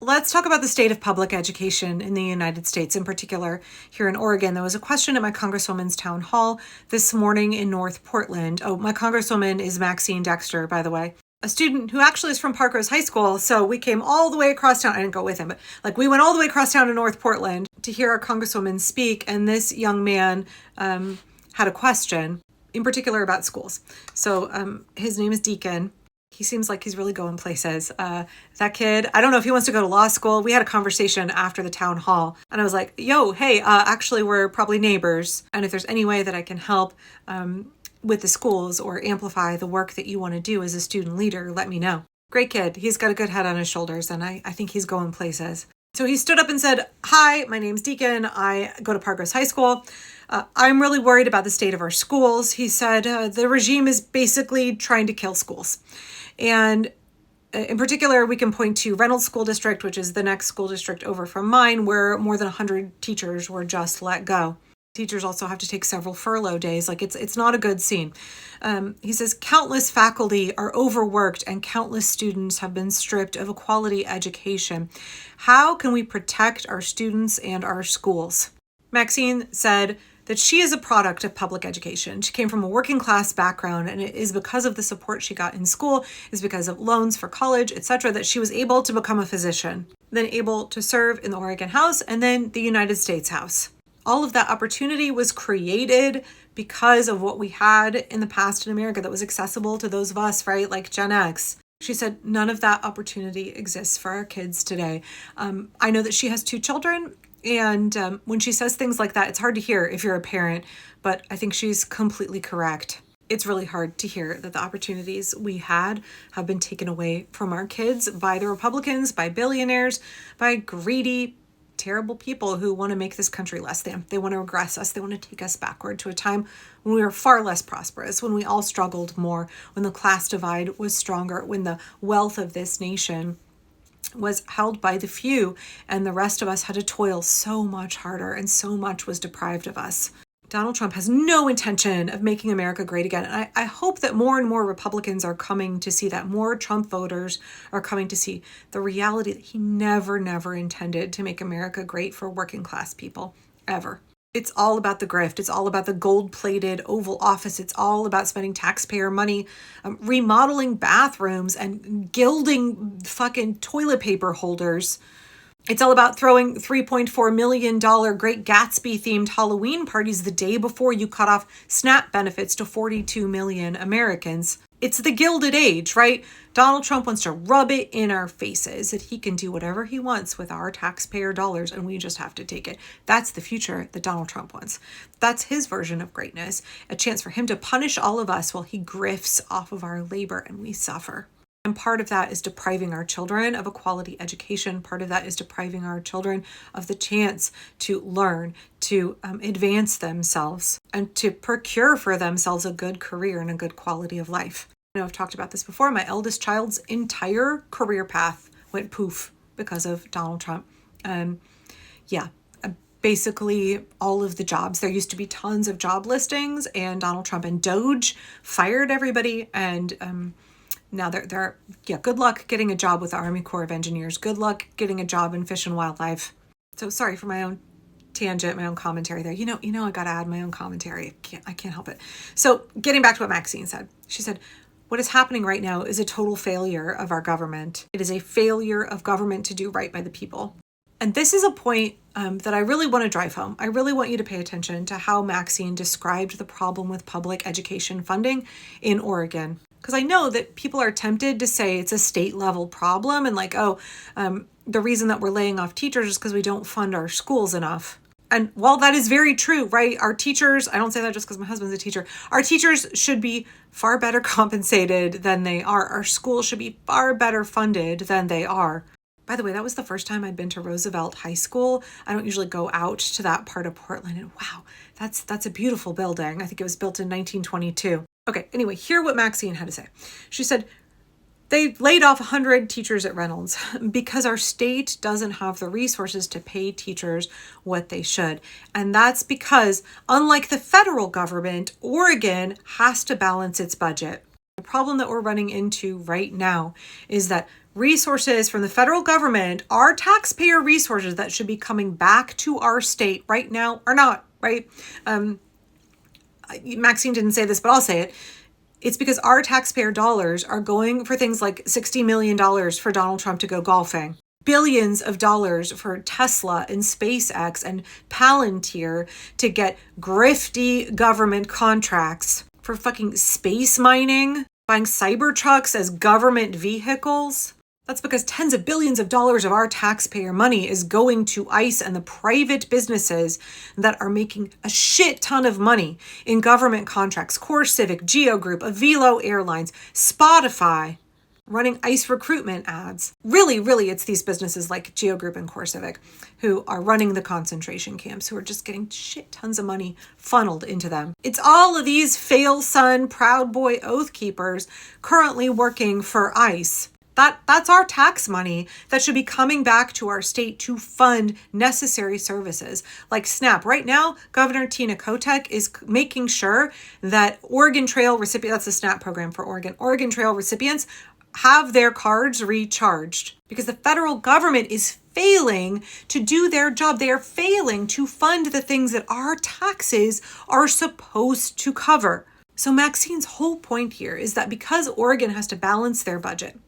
Let's talk about the state of public education in the United States, in particular here in Oregon. There was a question at my congresswoman's town hall this morning in North Portland. Oh, my congresswoman is Maxine Dexter, by the way, a student who actually is from Parkrose High School. So we came all the way across town. I didn't go with him, but we went all the way across town to North Portland to hear our congresswoman speak. And this young man had a question in particular about schools. So his name is Deacon. He seems like he's really going places. That kid, I don't know if he wants to go to law school. We had a conversation after the town hall and I was like, yo, hey, actually we're probably neighbors. And if there's any way that I can help with the schools or amplify the work that you want to do as a student leader, let me know. Great kid. He's got a good head on his shoulders and I think he's going places. So he stood up and said, hi, my name's Deacon. I go to Parkrose High School. I'm really worried about the state of our schools. He said, the regime is basically trying to kill schools. And in particular, we can point to Reynolds School District, which is the next school district over from mine, where more than 100 teachers were just let go. Teachers also have to take several furlough days. It's not a good scene. He says countless faculty are overworked and countless students have been stripped of a quality education. How can we protect our students and our schools? Maxine said that she is a product of public education. She came from a working class background, and it is because of the support she got in school, is because of loans for college, etc., that she was able to become a physician, then able to serve in the Oregon House and then the United States House. All of that opportunity was created because of what we had in the past in America that was accessible to those of us, right? Like Gen X. She said none of that opportunity exists for our kids today. I know that she has 2 children. And when she says things like that, it's hard to hear if you're a parent, but I think she's completely correct. It's really hard to hear that the opportunities we had have been taken away from our kids by the Republicans, by billionaires, by greedy, terrible people who want to make this country less than. They want to regress us. They want to take us backward to a time when we were far less prosperous, when we all struggled more, when the class divide was stronger, when the wealth of this nation was held by the few and the rest of us had to toil so much harder and so much was deprived of us. Donald Trump has no intention of making America great again. And I hope that more and more Republicans are coming to see that. More Trump voters are coming to see the reality that he never intended to make America great for working class people, ever. It's all about the grift. It's all about the gold-plated Oval Office. It's all about spending taxpayer money, remodeling bathrooms and gilding fucking toilet paper holders. It's all about throwing $3.4 million Great Gatsby-themed Halloween parties the day before you cut off SNAP benefits to 42 million Americans. It's the Gilded Age, right? Donald Trump wants to rub it in our faces that he can do whatever he wants with our taxpayer dollars and we just have to take it. That's the future that Donald Trump wants. That's his version of greatness, a chance for him to punish all of us while he grifts off of our labor and we suffer. And part of that is depriving our children of a quality education. Part of that is depriving our children of the chance to learn, to advance themselves, and to procure for themselves a good career and a good quality of life. I know I've talked about this before. My eldest child's entire career path went poof because of Donald Trump. Basically all of the jobs. There used to be tons of job listings, and Donald Trump and Doge fired everybody, and now they're good luck getting a job with the Army Corps of Engineers. Good luck getting a job in Fish and Wildlife. So sorry for my own tangent, my own commentary there. You know, I got to add my own commentary. I can't help it. So getting back to what Maxine said, she said, what is happening right now is a total failure of our government. It is a failure of government to do right by the people. And this is a point that I really want to drive home. I really want you to pay attention to how Maxine described the problem with public education funding in Oregon. Because I know that people are tempted to say it's a state level problem and the reason that we're laying off teachers is because we don't fund our schools enough. And while that is very true, right? Our teachers, I don't say that just because my husband's a teacher, our teachers should be far better compensated than they are. Our schools should be far better funded than they are. By the way, that was the first time I'd been to Roosevelt High School. I don't usually go out to that part of Portland. And wow, that's a beautiful building. I think it was built in 1922. Okay, anyway, hear what Maxine had to say. She said, they laid off 100 teachers at Reynolds because our state doesn't have the resources to pay teachers what they should. And that's because, unlike the federal government, Oregon has to balance its budget. The problem that we're running into right now is that resources from the federal government, our taxpayer resources that should be coming back to our state right now are not, right? Maxine didn't say this, but I'll say it. It's because our taxpayer dollars are going for things like $60 million for Donald Trump to go golfing, billions of dollars for Tesla and SpaceX and Palantir to get grifty government contracts for fucking space mining, buying Cybertrucks as government vehicles. That's because tens of billions of dollars of our taxpayer money is going to ICE and the private businesses that are making a shit ton of money in government contracts. CoreCivic, Geo Group, Avelo Airlines, Spotify, running ICE recruitment ads. Really, it's these businesses like Geo Group and CoreCivic who are running the concentration camps, who are just getting shit tons of money funneled into them. It's all of these fail son, proud boy oath keepers currently working for ICE. That's our tax money that should be coming back to our state to fund necessary services like SNAP. Right now, Governor Tina Kotek is making sure that Oregon Trail recipients, that's the SNAP program for Oregon Trail recipients have their cards recharged because the federal government is failing to do their job. They are failing to fund the things that our taxes are supposed to cover. So Maxine's whole point here is that because Oregon has to balance their budget,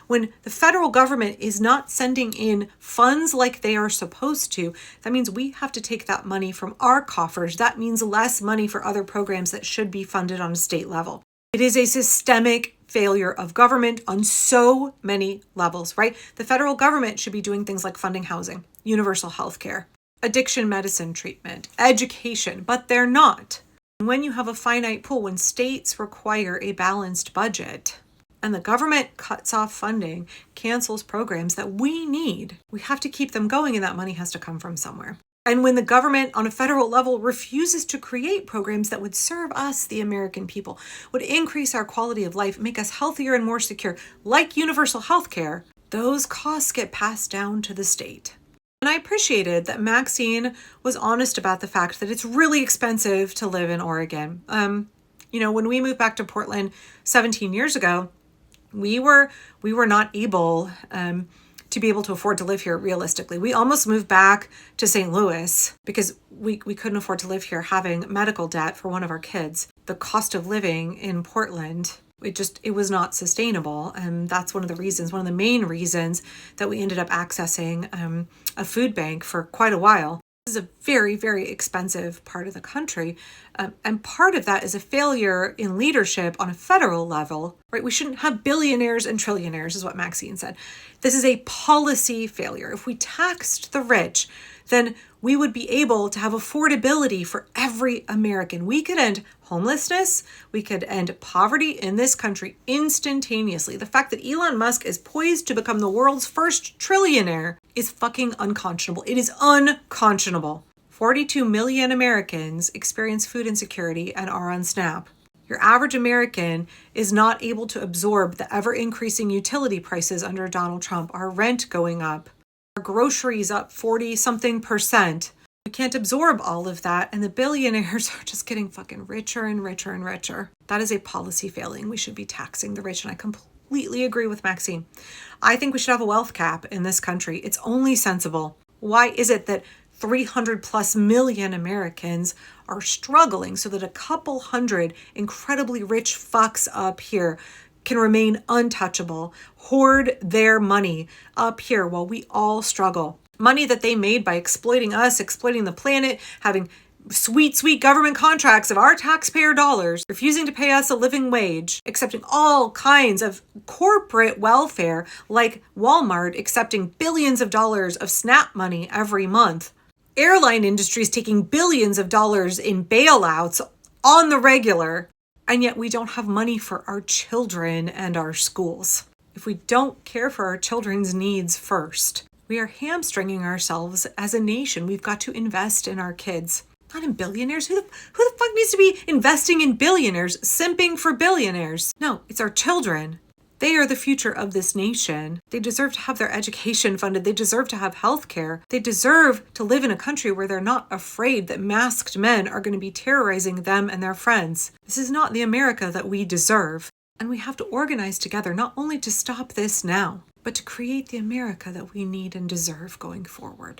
when the federal government is not sending in funds like they are supposed to, that means we have to take that money from our coffers. That means less money for other programs that should be funded on a state level. It is a systemic failure of government on so many levels, right? The federal government should be doing things like funding housing, universal health care, addiction medicine treatment, education, but they're not. When you have a finite pool, when states require a balanced budget, and the government cuts off funding, cancels programs that we need, we have to keep them going, and that money has to come from somewhere. And when the government on a federal level refuses to create programs that would serve us, the American people, would increase our quality of life, make us healthier and more secure, like universal health care, those costs get passed down to the state. And I appreciated that Maxine was honest about the fact that it's really expensive to live in Oregon. When we moved back to Portland 17 years ago, we were not able to be able to afford to live here realistically. We almost moved back to St. Louis because we couldn't afford to live here having medical debt for one of our kids. The cost of living in Portland, it was not sustainable. And that's one of the main reasons that we ended up accessing a food bank for quite a while. This is a very, very expensive part of the country. And part of that is a failure in leadership on a federal level, right? We shouldn't have billionaires and trillionaires, is what Maxine said. This is a policy failure. If we taxed the rich, then we would be able to have affordability for every American. We could end homelessness. We could end poverty in this country instantaneously. The fact that Elon Musk is poised to become the world's first trillionaire is fucking unconscionable. It is unconscionable. 42 million Americans experience food insecurity and are on SNAP. Your average American is not able to absorb the ever-increasing utility prices under Donald Trump. Our rent going up. Our groceries up 40-something%. We can't absorb all of that, and the billionaires are just getting fucking richer and richer and richer. That is a policy failing. We should be taxing the rich, and I completely agree with Maxine. I think we should have a wealth cap in this country. It's only sensible. Why is it that 300+ million Americans are struggling so that a couple hundred incredibly rich fucks up here can remain untouchable, hoard their money up here while we all struggle? Money that they made by exploiting us, exploiting the planet, having sweet, sweet government contracts of our taxpayer dollars, refusing to pay us a living wage, accepting all kinds of corporate welfare, like Walmart accepting billions of dollars of SNAP money every month. Airline industries taking billions of dollars in bailouts on the regular, and yet we don't have money for our children and our schools. If we don't care for our children's needs first, we are hamstringing ourselves as a nation. We've got to invest in our kids, not in billionaires. Who the fuck needs to be investing in billionaires, simping for billionaires? No, it's our children. They are the future of this nation. They deserve to have their education funded. They deserve to have health care. They deserve to live in a country where they're not afraid that masked men are going to be terrorizing them and their friends. This is not the America that we deserve. And we have to organize together not only to stop this now, but to create the America that we need and deserve going forward.